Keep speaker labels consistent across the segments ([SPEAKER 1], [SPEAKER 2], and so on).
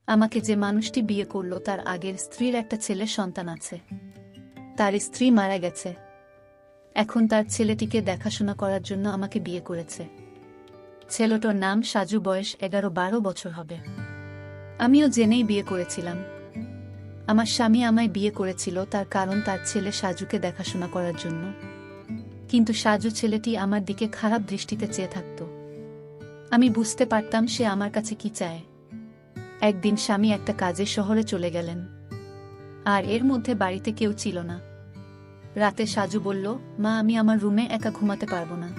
[SPEAKER 1] আমাকে যে মানুষটি বিয়ে করল তার আগের স্ত্রীর একটা ছেলের সন্তান আছে। তার স্ত্রী মারা গেছে। এখন তার ছেলেটিকে দেখাশোনা করার জন্য আমাকে বিয়ে করেছে। ছেলেটার নাম সাজু, বয়স 11-12 বছর হবে। আমিও জেনেই বিয়ে করেছিলাম। আমার স্বামী আমায় বিয়ে করেছিল তার কারণ তার ছেলে সাজুকে দেখাশোনা করার জন্য। কিন্তু সাজু ছেলেটি আমার দিকে খারাপ দৃষ্টিতে চেয়ে থাকত। আমি বুঝতে পারতাম সে আমার কাছে কি চায়। একদিন স্বামী একটা কাজে শহরে চলে গেলেন, আর এর মধ্যে বাড়িতে কেউ ছিল না। রাতে সাজু বলল, মা, আমি আমার রুমে একা ঘুমাতে পারবো না।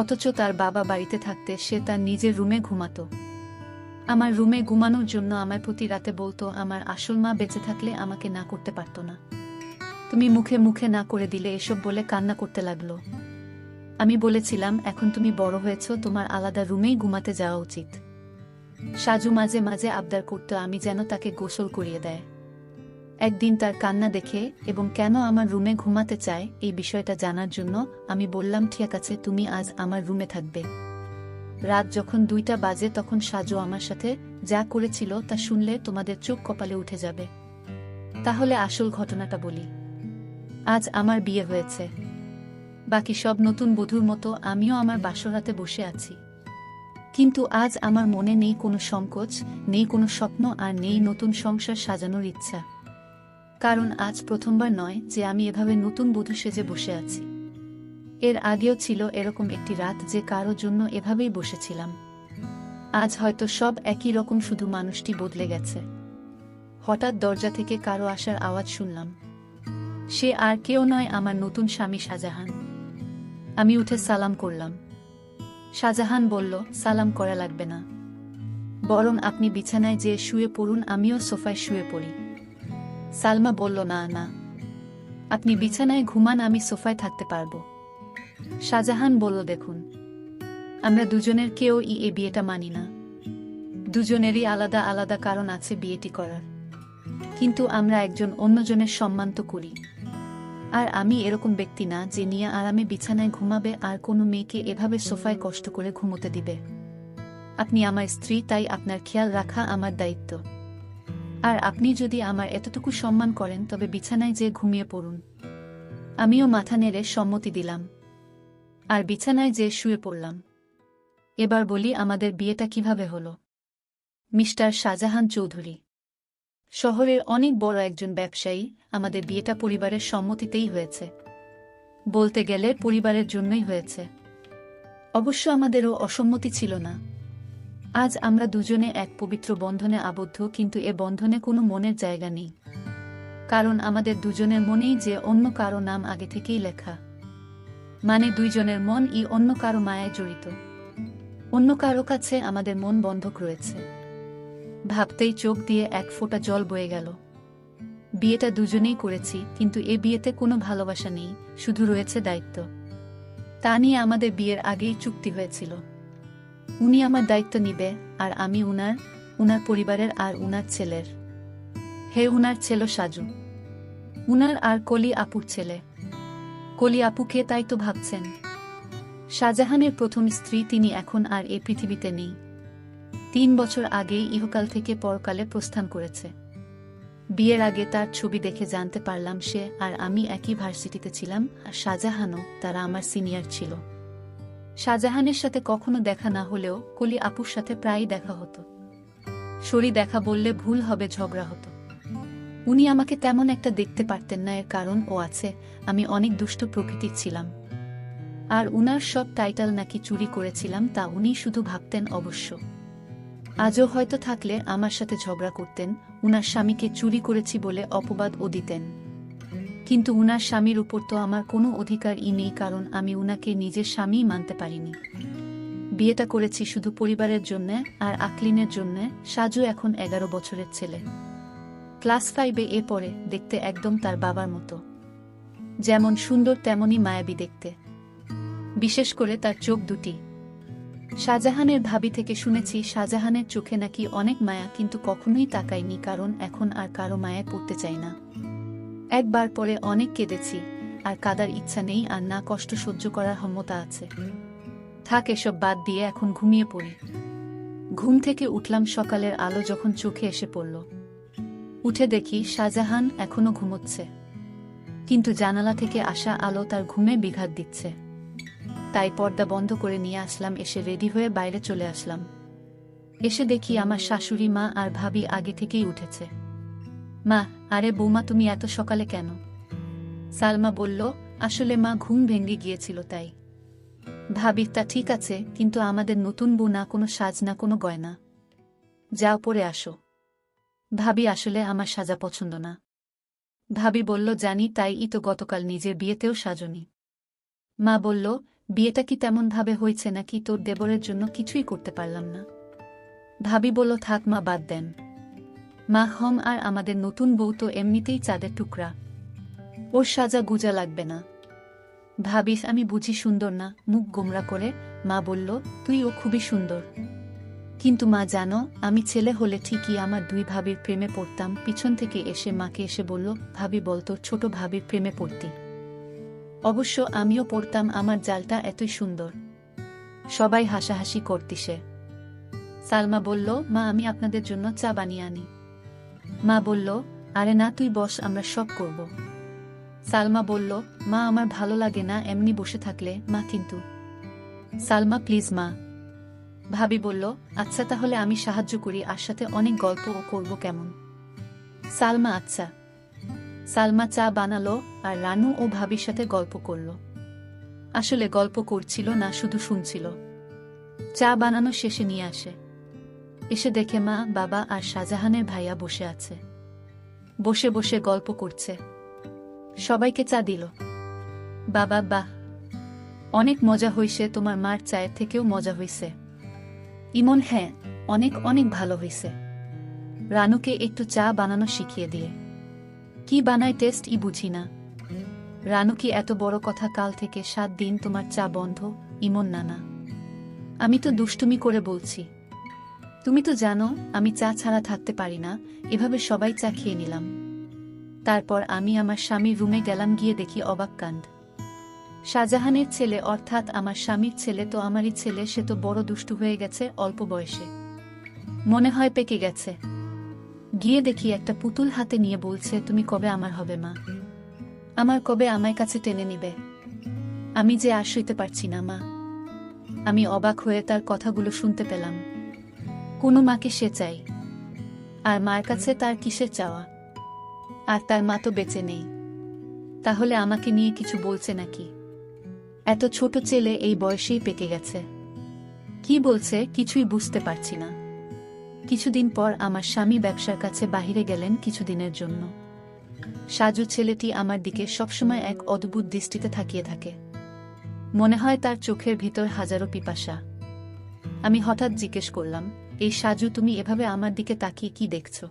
[SPEAKER 1] অথচ তার বাবা বাড়িতে থাকতে সে তার নিজের রুমে ঘুমাতো। আমার রুমে ঘুমানোর জন্য আমার প্রতি রাতে বলতো, আমার আসল মা বেঁচে থাকলে আমাকে না করতে পারত না। তুমি মুখে মুখে না করে দিলে, এসব বলে কান্না করতে লাগলো। আমি বলেছিলাম, এখন তুমি বড় হয়েছ, তোমার আলাদা রুমেই ঘুমাতে যাওয়া উচিত। সাজু মাঝে মাঝে আবদার করত আমি যেন তাকে গোসল করিয়ে দেয়। একদিন তার কান্না দেখে এবং কেন আমার রুমে ঘুমাতে চায় এই বিষয়টা জানার জন্য আমি বললাম, ঠিক আছে, তুমি আজ আমার রুমে থাকবে। রাত যখন 2টা বাজে তখন সাজু আমার সাথে যা করেছিল তা শুনলে তোমাদের চোখ কপালে উঠে যাবে। তাহলে আসল ঘটনাটা বলি। আজ আমার বিয়ে হয়েছে। বাকি সব নতুন বধূর মতো আমিও আমার বাসরাতে বসে আছি। কিন্তু আজ আমার মনে নেই কোনো সংকোচ, নেই কোনো স্বপ্ন, আর নেই নতুন সংসার সাজানোর ইচ্ছা। কারণ আজ প্রথমবার নয় যে আমি এভাবে নতুন বধূ সেজে বসে আছি। এর আগেও ছিল এরকম একটি রাত যে কারো জন্য এভাবেই বসেছিলাম। আজ হয়তো সব একই রকম, শুধু মানুষটি বদলে গেছে। হঠাৎ দরজা থেকে কারো আসার আওয়াজ শুনলাম। সে আর কেউ নয়, আমার নতুন স্বামী শাহজাহান। আমি উঠে সালাম করলাম। শাহজাহান বলল, সালাম করা লাগবে না, বরং আপনি বিছানায় যেয়ে শুয়ে পড়ুন, আমিও সোফায় শুয়ে পড়ি। সালমা বলল, না না, আপনি বিছানায় ঘুমান, আমি সোফায় থাকতে পারবো। শাহজাহান বলল, দেখুন, আমরা দুজনের কেউ এ বিয়েটা মানি না। দুজনেরই আলাদা আলাদা কারণ আছে বিয়েটি করার, কিন্তু আমরা একজন অন্যজনের সম্মান তো করি। আর আমি এরকম ব্যক্তি না যে নিয়ে আরামে বিছানায় ঘুমাবে আর কোনো মেয়েকে এভাবে সোফায় কষ্ট করে ঘুমোতে দিবে। আপনি আমার স্ত্রী, তাই আপনার খেয়াল রাখা আমার দায়িত্ব। আর আপনি যদি আমার এতটুকু সম্মান করেন তবে বিছানায় যেয়ে ঘুমিয়ে পড়ুন। আমিও মাথা নেড়ে সম্মতি দিলাম আর বিছানায় যেয়ে শুয়ে পড়লাম। এবার বলি আমাদের বিয়েটা কিভাবে হলো। মিস্টার শাহজাহান চৌধুরী শহরের অনেক বড় একজন ব্যবসায়ী। আমাদের বিয়েটা পরিবারের সম্মতিতেই হয়েছে। বলতে গেলে পরিবারের জন্যই হয়েছে। অবশ্য আমাদেরও অসম্মতি ছিল না। আজ আমরা দুজনে এক পবিত্র বন্ধনে আবদ্ধ, কিন্তু এ বন্ধনে কোনো মনের জায়গা নেই। কারণ আমাদের দুজনের মনেই যে অন্য কারো নাম আগে থেকেই লেখা। মানে দুইজনের মন অন্য কারো মায়ায় জড়িত। অন্য কারো কাছে আমাদের মন বন্ধক রয়েছে। ভাবতেই চোখ দিয়ে এক ফোঁটা জল বয়ে গেল। বিয়েটা দুজনেই করেছি, কিন্তু এ বিয়েতে কোনো ভালোবাসা নেই, শুধু রয়েছে দায়িত্ব। তা নিয়ে আমাদের বিয়ের আগেই চুক্তি হয়েছিল। উনি আমার দায়িত্ব নিবে, আর আমি উনার পরিবারের আর উনার ছেলের। উনার ছেলে সাজু, উনার আর কলি আপুর ছেলে। কলি আপুকে তাই তো ভাবছেন। শাহজাহানের প্রথম স্ত্রী, তিনি এখন আর এ পৃথিবীতে নেই। 3 বছর আগেই ইহকাল থেকে পরকালে প্রস্থান করেছে। বিয়ের আগে তার ছবি দেখে জানতে পারলাম সে আর আমি একই ভার্সিটিতে ছিলাম, আর শাহজাহানও, তারা আমার সিনিয়র ছিল। শাহজাহানের সাথে কখনো দেখা না হলেও কলি আপুর সাথে প্রায়ই দেখা হতো। সরি দেখা বললে ভুল হবে, ঝগড়া হতো। উনি আমাকে তেমন একটা দেখতে পারতেন না, এর কারণ ও আছে, আমি অনেক দুষ্ট প্রকৃতির ছিলাম। আর উনার সব টাইটেল নাকি চুরি করেছিলাম, তা উনি শুধু ভাবতেন অবশ্য। আজও হয়তো থাকলে আমার সাথে ঝগড়া করতেন, উনার স্বামীকে চুরি করেছি বলে অপবাদও দিতেন। কিন্তু উনার স্বামীর উপর তো আমার কোনো অধিকারই নেই, কারণ আমি উনাকে নিজের স্বামীই মানতে পারিনি। বিয়েটা করেছি শুধু পরিবারের জন্যে আর আকলিনের জন্যে। সাজু এখন 11 বছরের ছেলে, ক্লাস 5-এ পড়ে। দেখতে একদম তার বাবার মতো, যেমন সুন্দর তেমনই মায়াবী দেখতে, বিশেষ করে তার চোখ দুটি। শাহজাহানের ভাবি থেকে শুনেছি শাহজাহানের চোখে নাকি অনেক মায়া, কিন্তু কখনোই তাকাইনি, কারণ এখন আর কারো মায়ায় পড়তে চাই না। একবার পরে অনেক কেঁদেছি, আর কাদার ইচ্ছা নেই, আর না কষ্ট সহ্য করার ক্ষমতা আছে। থাক, এসব বাদ দিয়ে এখন ঘুমিয়ে পড়ি। ঘুম থেকে উঠলাম সকালের আলো যখন চোখে এসে পড়ল। উঠে দেখি শাহজাহান এখনো ঘুমোচ্ছে, কিন্তু জানালা থেকে আসা আলো তার ঘুমে বিঘাত দিচ্ছে। তাই পর্দা বন্ধ করে নিয়ে আসলাম, এসে রেডি হয়ে বাইরে চলে আসলাম। এসে দেখি আমার শাশুড়ি মা আর ভাবি আগে থেকেই উঠেছে। মা, আরে বৌমা তুমি এত সকালে কেন? সালমা বলল, আসলে মা ঘুম ভেঙে গিয়েছিল তাই। ভাবি, তা ঠিক আছে, কিন্তু আমাদের নতুন বউ, না কোনো সাজ না কোনো গয়না। যাও পরে আসো। ভাবি, আসলে আমার সাজা পছন্দ না। ভাবি বলল, জানি, তাই তো গতকাল নিজের বিয়েতেও সাজনি। মা বলল, বিয়েটা কি তেমন ভাবে হয়েছে নাকি তোর দেবরের জন্য কিছুই করতে পারলাম না? ভাবি বলল, থাক মা, বাদ দেন। মা, আর আমাদের নতুন বউ তো এমনিতেই চাঁদের টুকরা, ওর সাজা গুজা লাগবে না। ভাবিস, আমি বুঝি সুন্দর না? মুখ গোমরা করে মা বলল, তুই ও খুবই সুন্দর, কিন্তু মা জানো, আমি ছেলে হলে ঠিকই আমার দুই ভাবির প্রেমে পড়তাম। পিছন থেকে এসে মাকে এসে বলল, ভাবি বলতো ছোট ভাবির প্রেমে পড়তি। অবশ্য আমিও পড়তাম, আমার জালটা এতই সুন্দর। সবাই হাসাহাসি করতিসে। সালমা বলল, মা আমি আপনাদের জন্য চা বানিয়ে আনি। মা বলল, আরে না, তুই বস, আমরা সব করব। সালমা বলল, মা আমার ভালো লাগে না এমনি বসে থাকলে মা, কিন্তু। সালমা, প্লিজ মা। ভাবি বলল, আচ্ছা তাহলে আমি সাহায্য করি, আর সাথে অনেক গল্পও করব, কেমন? সালমা, আচ্ছা। সালমা চা বানালো আর রানু ও ভাবির সাথে গল্প করল। আসলে গল্প করছিল না, শুধু শুনছিল। চা বানানো শেষে নিয়ে আসে। এসে দেখে মা, বাবা আর শাহজাহানের ভাইয়া বসে আছে। বসে বসে গল্প করছে। সবাইকে চা দিল। বাবা, বাহ, অনেক মজা হইছে, তোমার মার চায়ের থেকেও মজা হইছে। ইমন, হ্যাঁ, অনেক অনেক ভালো হইছে। রানুকে একটু চা বানানো শিখিয়ে দিয়ে। কি বানায় টেস্ট বুঝি না। রানু, কি এত বড় কথা? কাল থেকে 7 দিন তোমার চা বন্ধ। ইমন, নানা, আমি তো দুষ্টুমি করে বলছি। তুমি তো জানো আমি চা ছাড়া থাকতে পারি না। এভাবে সবাই চা খেয়ে নিলাম। তারপর আমি আমার স্বামীর রুমে গেলাম, গিয়ে দেখি অবাক কাণ্ড। শাহজাহানের ছেলে, অর্থাৎ আমার স্বামীর ছেলে তো আমারই ছেলে, সে তো বড় দুষ্টু হয়ে গেছে অল্প বয়সে। মনে হয় পেকে গেছে। গিয়ে দেখি একটা পুতুল হাতে নিয়ে বলছে, তুমি কবে আমার হবে মা? আমার কবে আমায় কাছে টেনে নিবে? আমি যে আর সইতে পারছি না মা। আমি অবাক হয়ে তার কথাগুলো শুনতে পেলাম। কোনো মাকে সে চাই, আর মার কাছে তার কিসের চাওয়া? আর তার মা তো বেঁচে নেই। তাহলে আমাকে নিয়ে কিছু বলছে নাকি? এত ছোট ছেলে এই বয়সেই পেকে গেছে। কি বলছে কিছুই বুঝতে পারছি না। কিছুদিন পর আমার স্বামী ব্যবসার কাছে বাহিরে গেলেন কিছুদিনের জন্য। সাজু ছেলেটি আমার দিকে সবসময় এক অদ্ভুত দৃষ্টিতে তাকিয়ে থাকে। মনে হয় তার চোখের ভিতর হাজারো পিপাসা। আমি হঠাৎ জিজ্ঞেস করলাম, এই সাজু, তুমি এভাবে আমার দিকে তাকিয়ে কি দেখছো?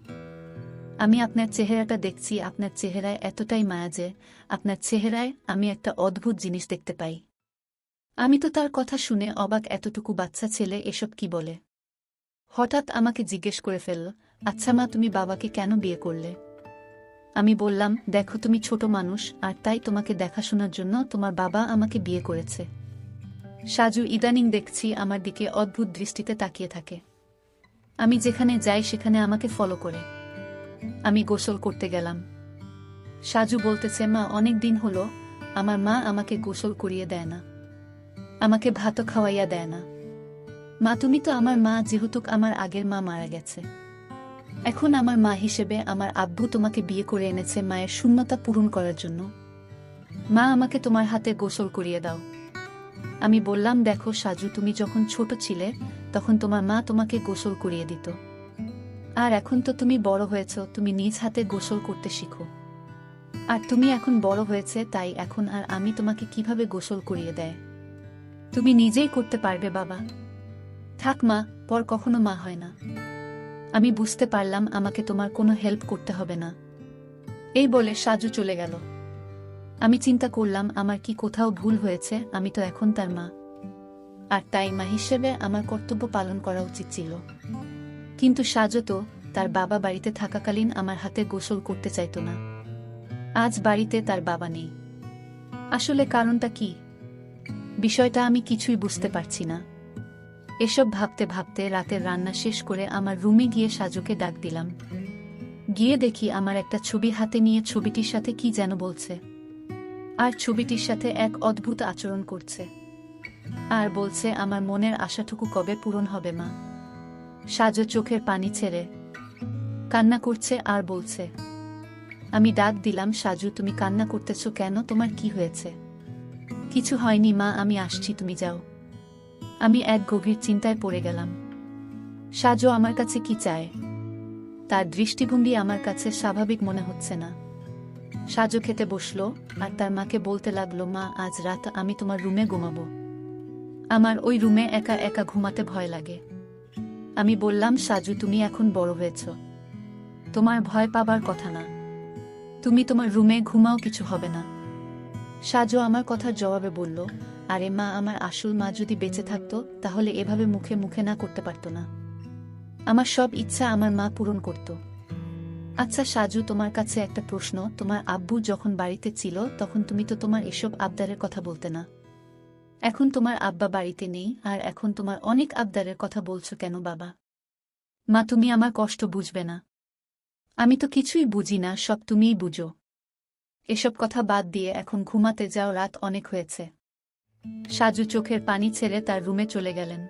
[SPEAKER 1] আমি আপনার চেহারাটা দেখছি, আপনার চেহারায় এতটাই মায়া যে আপনার চেহারায় আমি একটা অদ্ভুত জিনিস দেখতে পাই। আমি তো তার কথা শুনে অবাক, এতটুকু বাচ্চা ছেলে এসব কি বলে? হঠাৎ আমাকে জিজ্ঞেস করে ফেলল, আচ্ছা মা, তুমি বাবাকে কেন বিয়ে করলে? আমি বললাম, দেখো তুমি ছোট মানুষ, আর তাই তোমাকে দেখাশোনার জন্য তোমার বাবা আমাকে বিয়ে করেছে। সাজু ইদানিং দেখছি আমার দিকে অদ্ভুত দৃষ্টিতে তাকিয়ে থাকে। আমি যেখানে যাই সেখানে আমাকে ফলো করে। আমি গোসল করতে গেলাম। সাজু বলতেছে, মা, অনেক দিন হলো আমার মা আমাকে গোসল করিয়ে দেয় না, আমাকে ভাতও খাওয়াইয়া দেয় না। মা, তুমি তো আমার মা, যেহেতু আমার আগের মা মারা গেছে। এখন আমার মা হিসেবে আমার আব্বু তোমাকে বিয়ে করে এনেছে মায়ের শূন্যতা পূরণ করার জন্য। মা, আমাকে তোমার হাতে গোসল করিয়ে দাও। আমি বললাম, দেখো সাজু, তুমি যখন ছোট ছিলে তখন তোমার মা তোমাকে গোসল করিয়ে দিত, আর এখন তো তুমি বড় হয়েছ, তুমি নিজ হাতে গোসল করতে শিখো। আর তুমি এখন বড় হয়েছে, তাই এখন আর আমি তোমাকে কিভাবে গোসল করিয়ে দেয় তুমি নিজেই করতে পারবে বাবা। থাক মা, পর কখনো মা হয় না। আমি বুঝতে পারলাম আমাকে তোমার কোনো হেল্প করতে হবে না। এই বলে সাজু চলে গেল। আমি চিন্তা করলাম, আমার কি কোথাও ভুল হয়েছে? আমি তো এখন তার মা, আর তাই মা হিসেবে আমার কর্তব্য পালন করা উচিত ছিল। কিন্তু সাজু তো তার বাবা বাড়িতে থাকাকালীন আমার হাতে গোসল করতে চাইতো না। আজ বাড়িতে তার বাবা নেই। আসলে কারণটা কি? বিষয়টা আমি কিছুই বুঝতে পারছি না। এসব ভাবতে ভাবতে রাতের রান্না শেষ করে আমার রুমে গিয়ে সাজুকে ডাক দিলাম। গিয়ে দেখি আমার একটা ছবি হাতে নিয়ে ছবিটির সাথে কি যেন বলছে, আর ছবিটির সাথে এক অদ্ভুত আচরণ করছে, আর বলছে আমার মনের আশাটুকু কবে পূরণ হবে মা। সাজু চোখের পানি ছেড়ে কান্না করছে আর বলছে। আমি ডাক দিলাম, সাজু তুমি কান্না করতেছো কেন, তোমার কি হয়েছে? কিছু হয়নি মা, আমি আসছি, তুমি যাও। আমি এক গভীর চিন্তায় পড়ে গেলাম। সাজু আমার কাছে কি চায়? তার দৃষ্টিভঙ্গি আমার কাছে স্বাভাবিক মনে হচ্ছে না। সাজু খেতে বসলো আর তার মাকে বলতে লাগলো, মা আজ রাত আমি তোমার রুমে ঘুমাবো। আমার ওই রুমে একা একা ঘুমাতে ভয় লাগে। আমি বললাম, সাজু তুমি এখন বড় হয়েছ, তোমার ভয় পাবার কথা না, তুমি তোমার রুমে ঘুমাও, কিছু হবে না। সাজু আমার কথার জবাবে বলল, আরে মা, আমার আসল মা যদি বেঁচে থাকতো তাহলে এভাবে মুখে মুখে না করতে পারতো না। আমার সব ইচ্ছা আমার মা পূরণ করত। আচ্ছা সাজু, তোমার কাছে একটা প্রশ্ন, তোমার আব্বু যখন বাড়িতে ছিল তখন তুমি তো তোমার এসব আবদারের কথা বলতে না। এখন তোমার আব্বা বাড়িতে নেই আর এখন তোমার অনেক আবদারের কথা বলছো কেন বাবা? মা তুমি আমার কষ্ট বুঝবে না? আমি তো কিছুই বুঝি না, সব তুমিই বুঝো। এসব কথা বাদ দিয়ে এখন ঘুমাতে যাও, রাত অনেক হয়েছে। সাজু চোখের পানি ছেড়ে তার রুমে চলে গেলেন,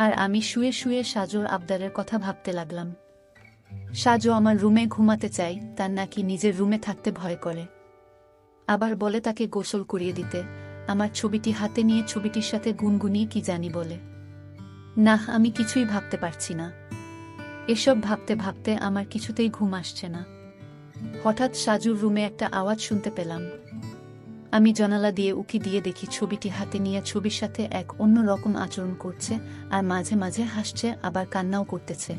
[SPEAKER 1] আর আমি শুয়ে শুয়ে সাজুর আবদারের কথা ভাবতে লাগলাম। সাজু আমার রুমে ঘুমাতে চাই, তার নাকি নিজের রুমে থাকতে ভয় করে। আবার বলে তাকে গোসল করিয়ে দিতে, আমার ছবিটি হাতে নিয়ে ছবিটির সাথে গুনগুনিয়ে কি জানি বলে। না, আমি কিছুই ভাবতে পারছি না। এসব ভাবতে ভাবতে আমার কিছুতেই ঘুম আসছে না। হঠাৎ সাজুর রুমে একটা আওয়াজ শুনতে পেলাম। আমি জানালা দিয়ে উকি দিয়ে দেখি ছবিটি হাতে নিয়ে ছবির সাথে এক অন্য রকম আচরণ করছে, আর মাঝে মাঝে হাসছে, আবার কান্নাও করতেছে।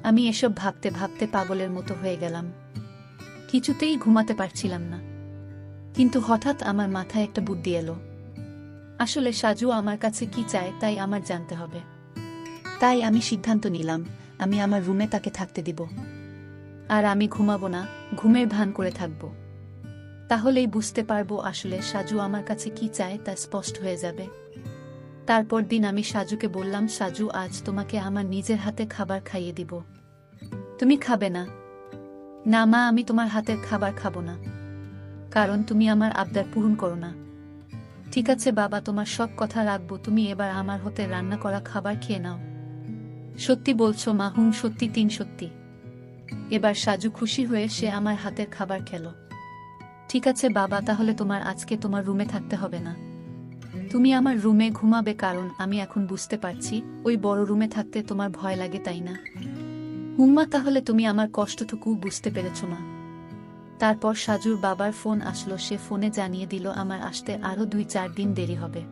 [SPEAKER 1] আমি এসব ভাবতে ভাবতে পাগলের মতো হয়ে গেলাম, কিছুতেই ঘুমাতে পারছিলাম না। কিন্তু হঠাৎ আমার মাথায় একটা বুদ্ধি এলো। আসলে সাজু আমার কাছে কি চায় তাই আমার জানতে হবে। তাই আমি সিদ্ধান্ত নিলাম, আমি আমার রুমে তাকে থাকতে দিব, আর আমি ঘুমাবো না, ঘুমের ভান করে থাকব। তাহলেই বুঝতে পারবো আসলে সাজু আমার কাছে কি চায়, তা স্পষ্ট হয়ে যাবে। তারপর দিন আমি সাজুকে বললাম, সাজু আজ তোমাকে আমার নিজের হাতে খাবার খাইয়ে দিব, তুমি খাবে না? না মা, আমি তোমার হাতের খাবার খাবো না, কারণ তুমি আমার আবদার পূরণ করো না। ঠিক আছে বাবা, তোমার সব কথা রাখবো, তুমি এবার আমার হাতে রান্না করা খাবার খেয়ে নাও। সত্যি বলছো মা? হুম সত্যি, 3 সত্যি। এবার সাজু খুশি হয়ে সে আমার হাতের খাবার খেল। ঠিক আছে বাবা, তাহলে তোমার আজকে তোমার রুমে থাকতে হবে না, তুমি আমার রুমে ঘুমাবে, কারণ আমি এখন বুঝতে পারছি ওই বড় রুমে থাকতে তোমার ভয় লাগে, তাই না? হুম্মা, তাহলে তুমি আমার কষ্টটুকু বুঝতে পেরেছ মা। তারপর সাজুর বাবার ফোন আসলো, সে ফোনে জানিয়ে দিল আমার আসতে আরো 2-4 দিন দেরি হবে,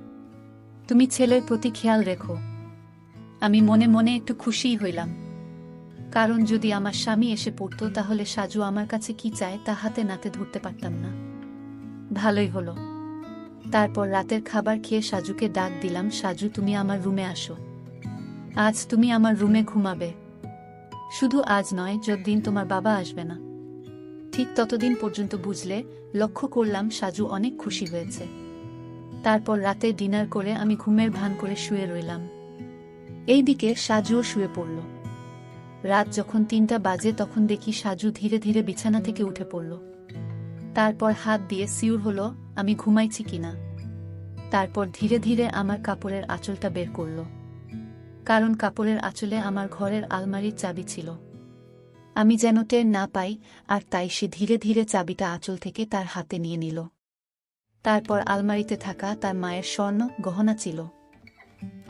[SPEAKER 1] তুমি ছেলের প্রতি খেয়াল রেখো। আমি মনে মনে একটু খুশিই হইলাম, কারণ যদি আমার স্বামী এসে পড়তো তাহলে সাজু আমার কাছে কি চায় তা হাতে নাতে ধরতে পারতাম না। ভালোই হলো। তারপর রাতের খাবার খেয়ে সাজুকে ডাক দিলাম, সাজু তুমি আমার রুমে আসো, আজ তুমি আমার রুমে ঘুমাবে। শুধু আজ নয়, যতদিন তোমার বাবা আসবে না, ঠিক ততদিন পর্যন্ত, বুঝলে? লক্ষ্য করলাম সাজু অনেক খুশি হয়েছে। তারপর রাতে ডিনার করে আমি ঘুমের ভান করে শুয়ে রইলাম। এইদিকে সাজুও শুয়ে পড়ল। রাত যখন 3টা বাজে তখন দেখি সাজু ধীরে ধীরে বিছানা থেকে উঠে পড়ল। তারপর হাত দিয়ে সিউর হলো আমি ঘুমাইছি কিনা। তারপর ধীরে ধীরে আমার কাপড়ের আঁচলটা বের করল, কারণ কাপড়ের আঁচলে আমার ঘরের আলমারির চাবি ছিল। আমি যেন টের না পাই, আর তাই সে ধীরে ধীরে চাবিটা আঁচল থেকে তার হাতে নিয়ে নিল। তারপর আলমারিতে থাকা তার মায়ের স্বর্ণ গহনা ছিল,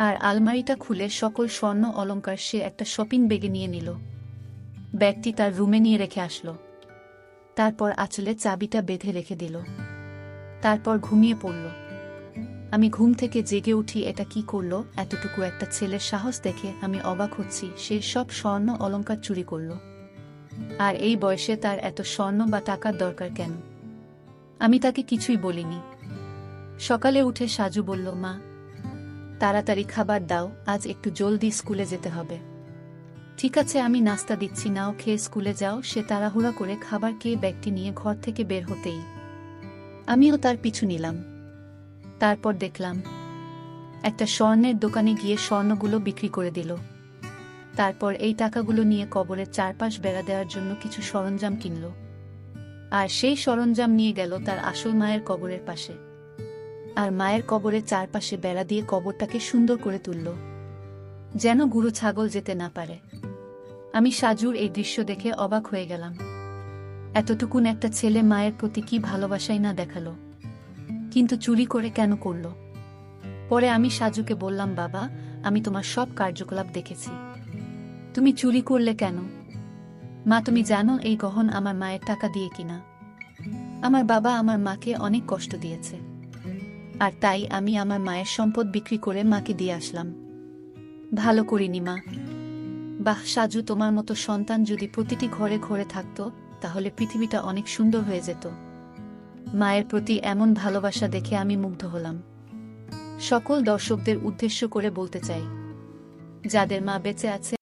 [SPEAKER 1] আর আলমারিটা খুলে সকল স্বর্ণ অলংকার সে একটা শপিং ব্যাগে নিয়ে নিল। ব্যাগটি তার রুমে নিয়ে রেখে আসলো। তারপর আঁচলে চাবিটা বেঁধে রেখে দিল। তারপর ঘুমিয়ে পড়ল। আমি ঘুম থেকে জেগে উঠি, এটা কি করলো? এতটুকু একটা ছেলের সাহস দেখে আমি অবাক হচ্ছি, সে সব স্বর্ণ অলংকার চুরি করল। আর এই বয়সে তার এত স্বর্ণ বা টাকার দরকার কেন? আমি তাকে কিছুই বলিনি। সকালে উঠে সাজু বলল, মা তাড়াতাড়ি খাবার দাও, আজ একটু জলদি স্কুলে যেতে হবে। ঠিক আছে, আমি নাস্তা দিচ্ছি, নাও খেয়ে স্কুলে যাও। সে তাড়াহুড়া করে খাবার খেয়ে ব্যাগটি নিয়ে ঘর থেকে বের হতেই আমিও তার পিছু নিলাম। তারপর দেখলাম একটা স্বর্ণের দোকানে গিয়ে স্বর্ণগুলো বিক্রি করে দিল। তারপর এই টাকাগুলো নিয়ে কবরের চারপাশ বেড়া দেওয়ার জন্য কিছু সরঞ্জাম কিনল, আর সেই সরঞ্জাম নিয়ে গেল তার আসল মায়ের কবরের পাশে। আর মায়ের কবরের চারপাশে বেড়া দিয়ে কবরটাকে সুন্দর করে তুলল, যেন গুরু ছাগল যেতে না পারে। আমি সাজুর এই দৃশ্য দেখে অবাক হয়ে গেলাম। এতটুকুন একটা ছেলে মায়ের প্রতি কি ভালোবাসাই না দেখালো, কিন্তু চুরি করে কেন করল? পরে আমি সাজুকে বললাম, বাবা, আমি তোমার সব কার্যকলাপ দেখেছি, তুমি চুরি করলে কেন? মা, তুমি জানো এই গহন আমার মায়ের টাকা দিয়ে কিনা। আমার বাবা আমার মাকে অনেক কষ্ট দিয়েছে, আর তাই আমি আমার মায়ের সম্পদ বিক্রি করে মাকে দিয়ে আসলাম। ভালো করিনি মা। বাহ সাজু, তোমার মতো সন্তান যদি প্রতিটি ঘরে ঘরে থাকতো তাহলে পৃথিবীটা অনেক সুন্দর হয়ে যেত। মায়ের প্রতি এমন ভালোবাসা দেখে আমি মুগ্ধ হলাম। সকল দর্শকদের উদ্দেশ্য করে বলতে চাই, যাদের মা বেঁচে আছে